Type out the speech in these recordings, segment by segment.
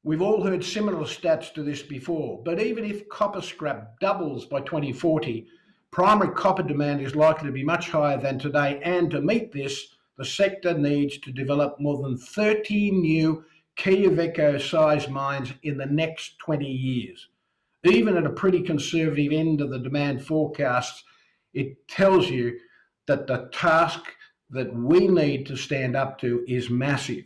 We've all heard similar stats to this before, but even if copper scrap doubles by 2040, primary copper demand is likely to be much higher than today, and to meet this, the sector needs to develop more than 30 new Quellaveco-sized mines in the next 20 years. Even at a pretty conservative end of the demand forecasts, it tells you that the task that we need to stand up to is massive.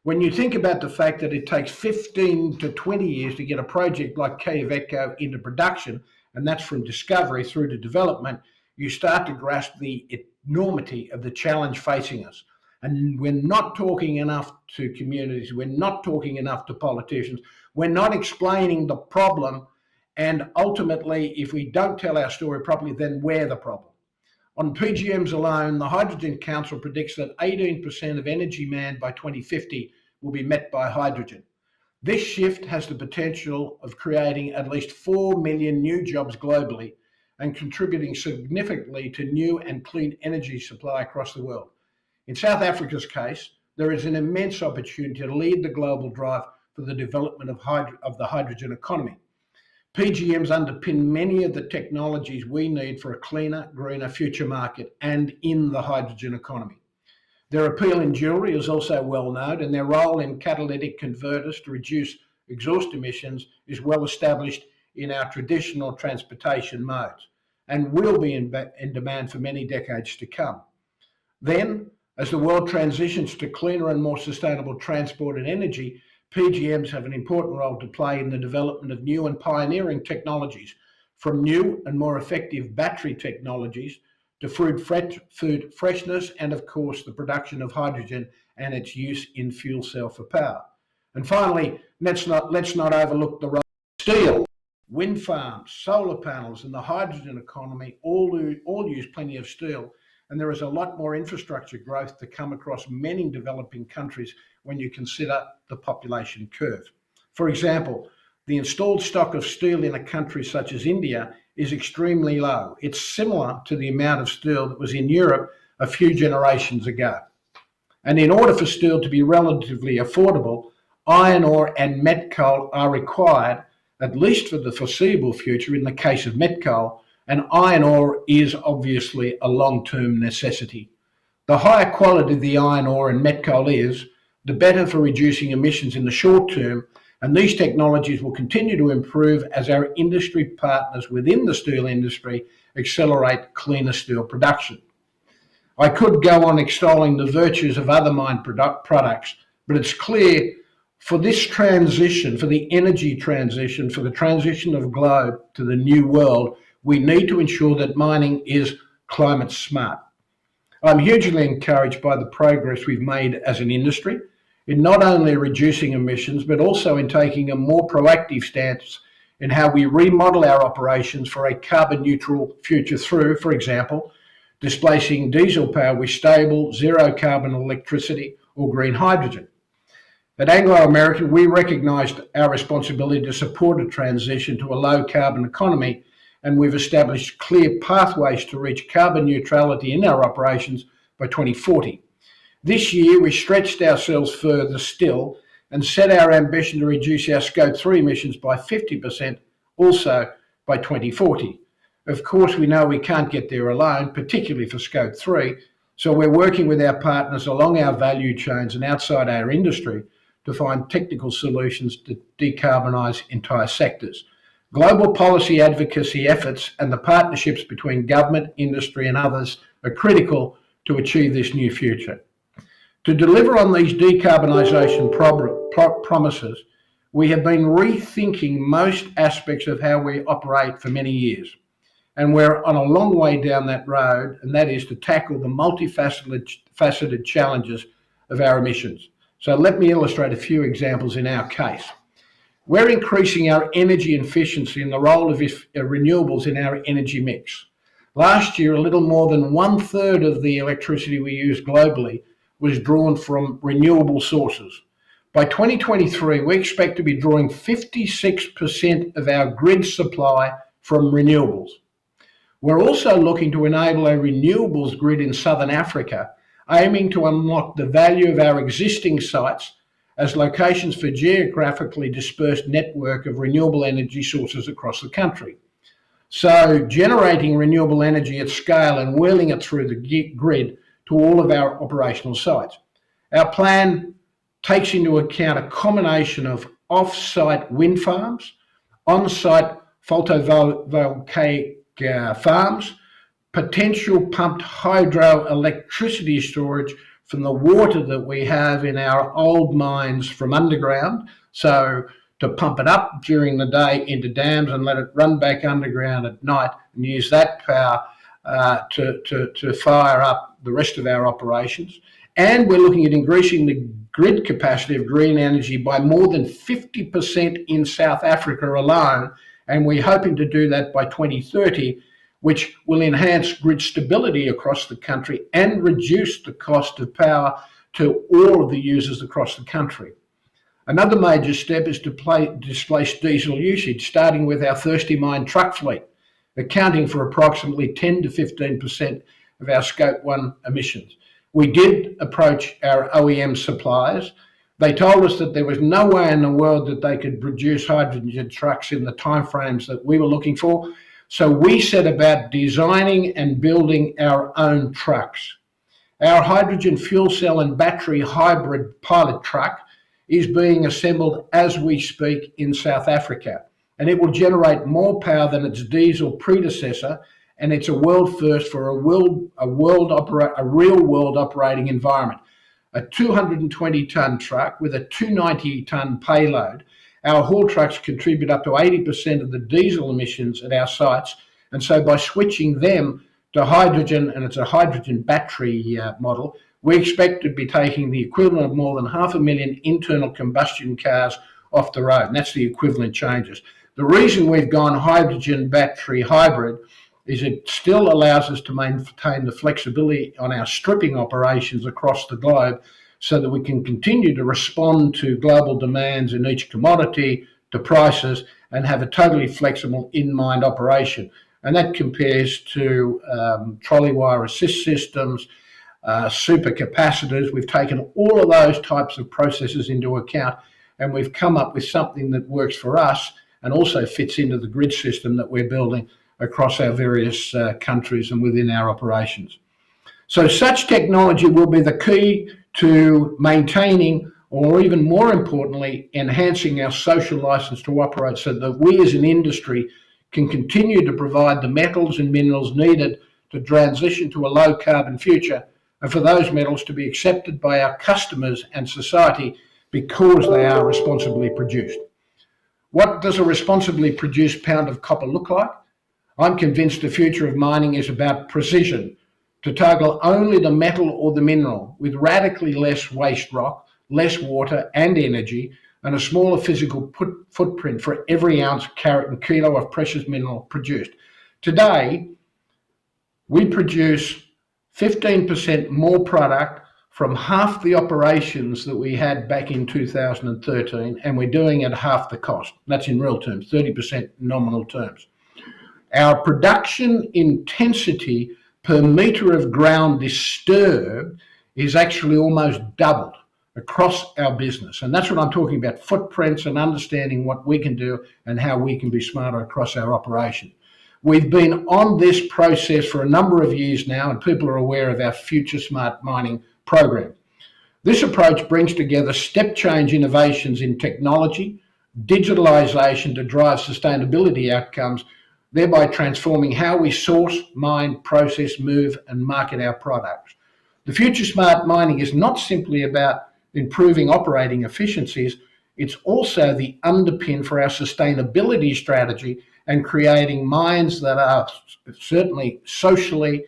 When you think about the fact that it takes 15 to 20 years to get a project like Quellaveco into production, and that's from discovery through to development, you start to grasp the enormity of the challenge facing us. And we're not talking enough to communities, we're not talking enough to politicians, we're not explaining the problem, and ultimately, if we don't tell our story properly, then we're the problem. On PGMs alone, the Hydrogen Council predicts that 18% of energy demand by 2050 will be met by hydrogen. This shift has the potential of creating at least 4 million new jobs globally and contributing significantly to new and clean energy supply across the world. In South Africa's case, there is an immense opportunity to lead the global drive for the development of the hydrogen economy. PGMs underpin many of the technologies we need for a cleaner, greener future market and in the hydrogen economy. Their appeal in jewellery is also well known, and their role in catalytic converters to reduce exhaust emissions is well established in our traditional transportation modes and will be in demand for many decades to come. Then, as the world transitions to cleaner and more sustainable transport and energy, PGMs have an important role to play in the development of new and pioneering technologies, from new and more effective battery technologies to food freshness, and of course the production of hydrogen and its use in fuel cell for power. And finally, let's not overlook the role of steel. Wind farms, solar panels, and the hydrogen economy all use plenty of steel, and there is a lot more infrastructure growth to come across many developing countries when you consider the population curve. For example, the installed stock of steel in a country such as India is extremely low. It's similar to the amount of steel that was in Europe a few generations ago. And in order for steel to be relatively affordable, iron ore and met coal are required, at least for the foreseeable future in the case of met coal, and iron ore is obviously a long-term necessity. The higher quality the iron ore and met coal is, the better for reducing emissions in the short term, and these technologies will continue to improve as our industry partners within the steel industry accelerate cleaner steel production. I could go on extolling the virtues of other mine products, but it's clear for this transition, for the energy transition, for the transition of globe to the new world, we need to ensure that mining is climate smart. I'm hugely encouraged by the progress we've made as an industry in not only reducing emissions, but also in taking a more proactive stance in how we remodel our operations for a carbon neutral future through, for example, displacing diesel power with stable, zero carbon electricity or green hydrogen. At Anglo American, we recognised our responsibility to support a transition to a low carbon economy, and we've established clear pathways to reach carbon neutrality in our operations by 2040. This year, we stretched ourselves further still and set our ambition to reduce our Scope 3 emissions by 50% also by 2040. Of course, we know we can't get there alone, particularly for Scope 3, so we're working with our partners along our value chains and outside our industry to find technical solutions to decarbonise entire sectors. Global policy advocacy efforts and the partnerships between government, industry and others are critical to achieve this new future. To deliver on these decarbonisation promises, we have been rethinking most aspects of how we operate for many years. And we're on a long way down that road, and that is to tackle the multifaceted challenges of our emissions. So let me illustrate a few examples in our case. We're increasing our energy efficiency and the role of renewables in our energy mix. Last year, a little more than 1/3 of the electricity we use globally was drawn from renewable sources. By 2023, we expect to be drawing 56% of our grid supply from renewables. We're also looking to enable a renewables grid in Southern Africa, aiming to unlock the value of our existing sites as locations for geographically dispersed network of renewable energy sources across the country. So generating renewable energy at scale and wheeling it through the grid to all of our operational sites. Our plan takes into account a combination of off-site wind farms, on-site photovoltaic farms, potential pumped hydroelectricity storage from the water that we have in our old mines from underground, so to pump it up during the day into dams and let it run back underground at night and use that power to fire up the rest of our operations. And we're looking at increasing the grid capacity of green energy by more than 50% in South Africa alone, and we're hoping to do that by 2030, which will enhance grid stability across the country and reduce the cost of power to all of the users across the country. Another major step is to displace diesel usage, starting with our thirsty mine truck fleet, accounting for approximately 10 to 15% of our Scope 1 emissions. We did approach our OEM suppliers. They told us that there was no way in the world that they could produce hydrogen trucks in the timeframes that we were looking for. So we set about designing and building our own trucks. Our hydrogen fuel cell and battery hybrid pilot truck is being assembled as we speak in South Africa, and it will generate more power than its diesel predecessor, and it's a world first for a real world operating environment. A 220-tonne truck with a 290-tonne payload. Our haul trucks contribute up to 80% of the diesel emissions at our sites, and so by switching them to hydrogen, and it's a hydrogen battery model, we expect to be taking the equivalent of more than 500,000 internal combustion cars off the road, and that's the equivalent changes. The reason we've gone hydrogen battery hybrid is it still allows us to maintain the flexibility on our stripping operations across the globe so that we can continue to respond to global demands in each commodity, to prices, and have a totally flexible in-mine operation. And that compares to trolley wire assist systems, supercapacitors. We've taken all of those types of processes into account, and we've come up with something that works for us and also fits into the grid system that we're building across our various countries and within our operations. So such technology will be the key to maintaining, or even more importantly, enhancing our social license to operate so that we as an industry can continue to provide the metals and minerals needed to transition to a low carbon future, and for those metals to be accepted by our customers and society because they are responsibly produced. What does a responsibly produced pound of copper look like? I'm convinced the future of mining is about precision, to target only the metal or the mineral with radically less waste rock, less water and energy, and a smaller physical footprint for every ounce, carat and kilo of precious mineral produced. Today, we produce 15% more product from half the operations that we had back in 2013, and we're doing it at half the cost. That's in real terms, 30% nominal terms. Our production intensity per metre of ground disturbed is actually almost doubled across our business. And that's what I'm talking about, footprints and understanding what we can do and how we can be smarter across our operation. We've been on this process for a number of years now, and people are aware of our Future Smart Mining program. This approach brings together step change innovations in technology, digitalisation to drive sustainability outcomes, thereby transforming how we source, mine, process, move and market our products. The Future Smart Mining is not simply about improving operating efficiencies, it's also the underpin for our sustainability strategy and creating mines that are certainly socially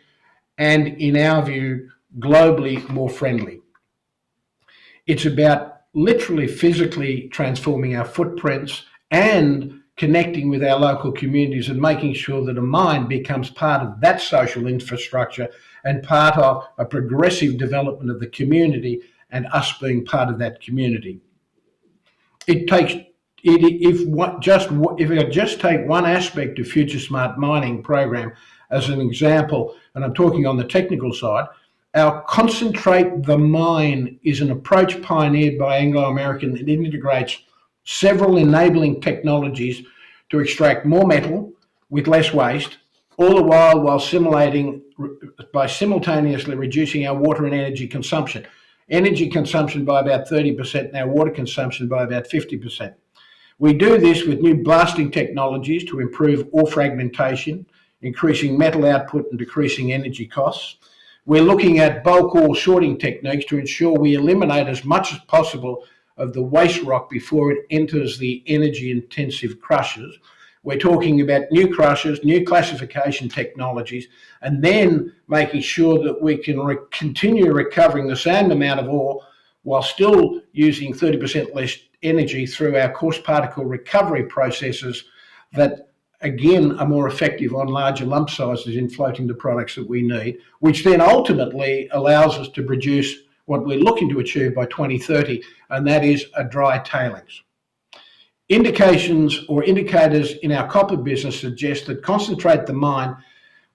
and, in our view, globally more friendly. It's about literally physically transforming our footprints and connecting with our local communities and making sure that a mine becomes part of that social infrastructure and part of a progressive development of the community and us being part of that community. If I just take one aspect of Future Smart Mining program as an example, and I'm talking on the technical side, Our concentrate the mine is an approach pioneered by Anglo American that integrates several enabling technologies to extract more metal with less waste, all the while simultaneously reducing our water and energy consumption. Energy consumption by about 30% and our water consumption by about 50%. We do this with new blasting technologies to improve ore fragmentation, increasing metal output and decreasing energy costs. We're looking at bulk ore sorting techniques to ensure we eliminate as much as possible of the waste rock before it enters the energy-intensive crushers. We're talking about new crushers, new classification technologies, and then making sure that we can continue recovering the same amount of ore while still using 30% less energy through our coarse particle recovery processes that, again, are more effective on larger lump sizes in floating the products that we need, which then ultimately allows us to produce what we're looking to achieve by 2030, and that is a dry tailings. Indications or indicators in our copper business suggest that concentrate the mine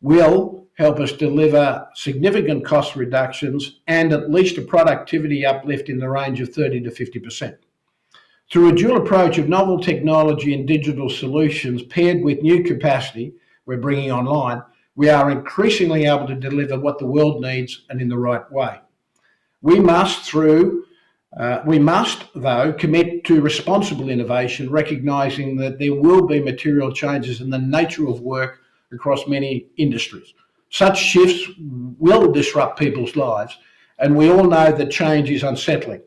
will help us deliver significant cost reductions and at least a productivity uplift in the range of 30 to 50%. Through a dual approach of novel technology and digital solutions paired with new capacity we're bringing online, we are increasingly able to deliver what the world needs and in the right way. We must, though, commit to responsible innovation, recognising that there will be material changes in the nature of work across many industries. Such shifts will disrupt people's lives, and we all know that change is unsettling.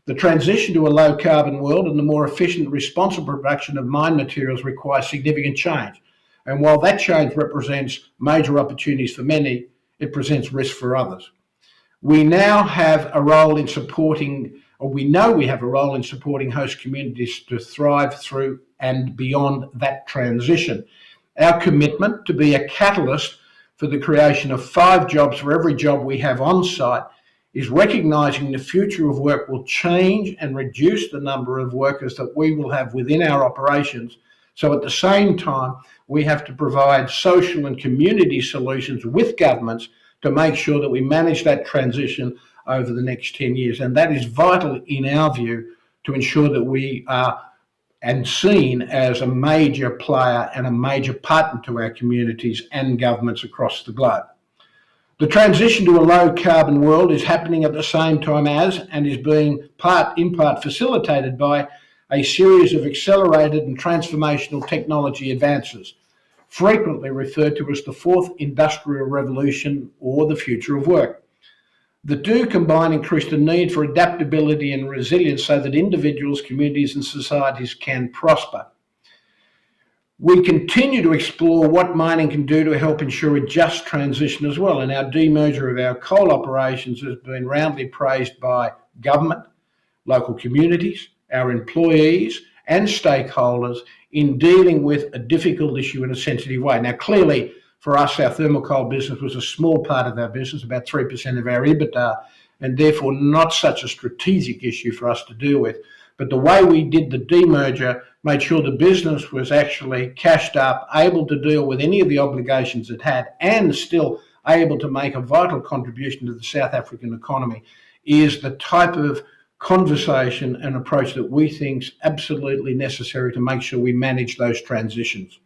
The transition to a low-carbon world and the more efficient, responsible production of mine materials requires significant change. And while that change represents major opportunities for many, it presents risks for others. We now have a role in supporting, or we know we have a role in supporting host communities to thrive through and beyond that transition. Our commitment to be a catalyst for the creation of 5 jobs for every job we have on site is recognising the future of work will change and reduce the number of workers that we will have within our operations. So at the same time, we have to provide social and community solutions with governments to make sure that we manage that transition over the next 10 years. And that is vital in our view to ensure that we are seen as a major player and a major partner to our communities and governments across the globe. The transition to a low carbon world is happening at the same time as and is being in part facilitated by a series of accelerated and transformational technology advances, frequently referred to as the 4th Industrial Revolution or the future of work. The two combine increase the need for adaptability and resilience so that individuals, communities and societies can prosper. We continue to explore what mining can do to help ensure a just transition as well, and our demerger of our coal operations has been roundly praised by government, local communities, our employees and stakeholders in dealing with a difficult issue in a sensitive way. Now, clearly, for us, our thermal coal business was a small part of our business, about 3% of our EBITDA, and therefore not such a strategic issue for us to deal with. But the way we did the demerger made sure the business was actually cashed up, able to deal with any of the obligations it had, and still able to make a vital contribution to the South African economy, is the type of conversation and approach that we think is absolutely necessary to make sure we manage those transitions.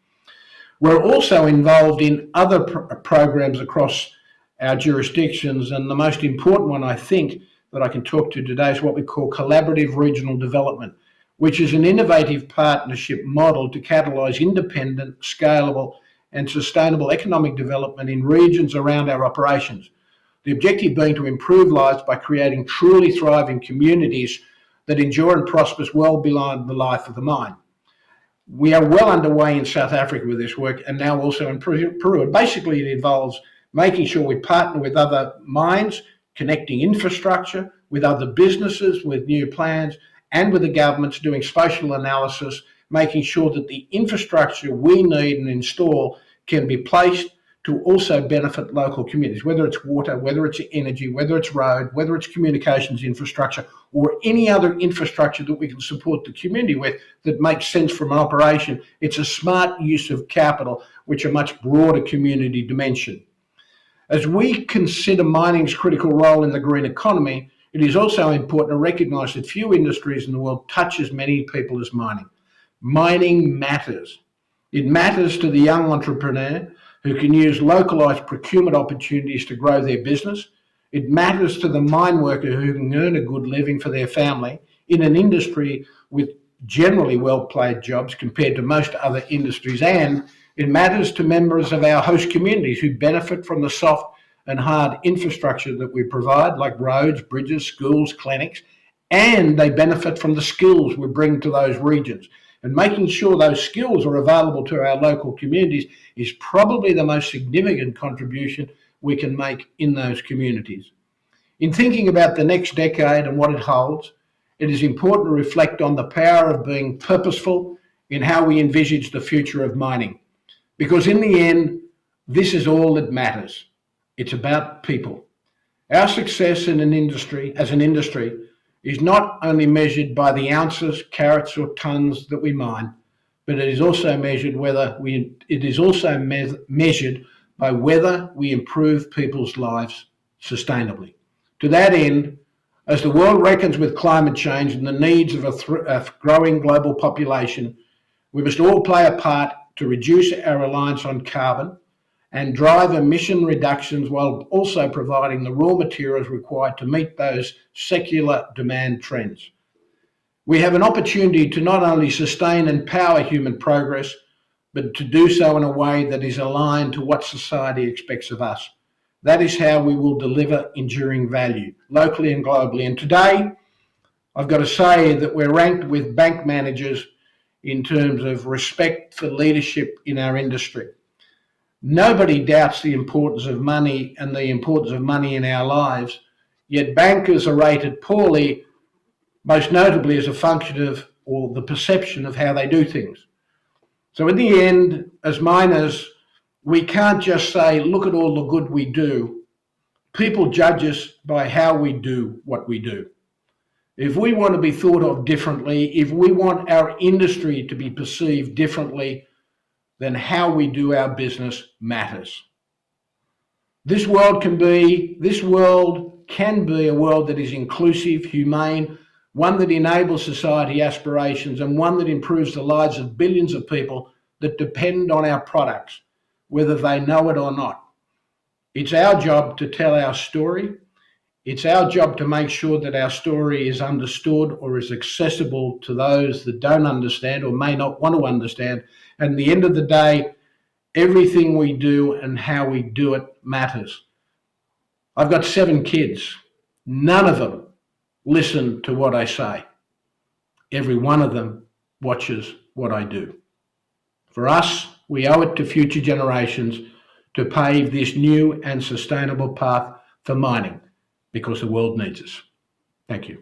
We're also involved in other programs across our jurisdictions, and the most important one I think that I can talk to today is what we call collaborative regional development, which is an innovative partnership model to catalyse independent, scalable and sustainable economic development in regions around our operations. The objective being to improve lives by creating truly thriving communities that endure and prosper well beyond the life of the mine. We are well underway in South Africa with this work and now also in Peru. And basically it involves making sure we partner with other mines, connecting infrastructure with other businesses, with new plans, and with the governments doing spatial analysis, making sure that the infrastructure we need and install can be placed to also benefit local communities, whether it's water, whether it's energy, whether it's road, whether it's communications infrastructure, or any other infrastructure that we can support the community with that makes sense from an operation. It's a smart use of capital, which a much broader community dimension. As we consider mining's critical role in the green economy, it is also important to recognise that few industries in the world touch as many people as mining. Mining matters. It matters to the young entrepreneur who can use localised procurement opportunities to grow their business. It matters to the mine worker who can earn a good living for their family in an industry with generally well-paid jobs compared to most other industries, and it matters to members of our host communities who benefit from the soft and hard infrastructure that we provide, like roads, bridges, schools, clinics, and they benefit from the skills we bring to those regions. And making sure those skills are available to our local communities is probably the most significant contribution we can make in those communities. In thinking about the next decade and what it holds, it is important to reflect on the power of being purposeful in how we envisage the future of mining. Because in the end, this is all that matters. It's about people. Our success in an industry, is not only measured by the ounces, carats, or tons that we mine, but it is also measured measured by whether we improve people's lives sustainably. To that end, as the world reckons with climate change and the needs of a growing global population, we must all play a part to reduce our reliance on carbon and drive emission reductions while also providing the raw materials required to meet those secular demand trends. We have an opportunity to not only sustain and power human progress, but to do so in a way that is aligned to what society expects of us. That is how we will deliver enduring value, locally and globally. And today, I've got to say that we're ranked with bank managers in terms of respect for leadership in our industry. Nobody doubts the importance of money and the importance of money in our lives, yet bankers are rated poorly, most notably as a function of, or the perception of, how they do things. So in the end, as miners, we can't just say, look at all the good we do. People judge us by how we do what we do. If we want to be thought of differently, if we want our industry to be perceived differently, then how we do our business matters. This world can be a world that is inclusive, humane, one that enables society aspirations, and one that improves the lives of billions of people that depend on our products, whether they know it or not. It's our job to tell our story. It's our job to make sure that our story is understood or is accessible to those that don't understand or may not want to understand. And at the end of the day, everything we do and how we do it matters. I've got 7 kids. None of them listen to what I say. Every one of them watches what I do. For us, we owe it to future generations to pave this new and sustainable path for mining, because the world needs us. Thank you.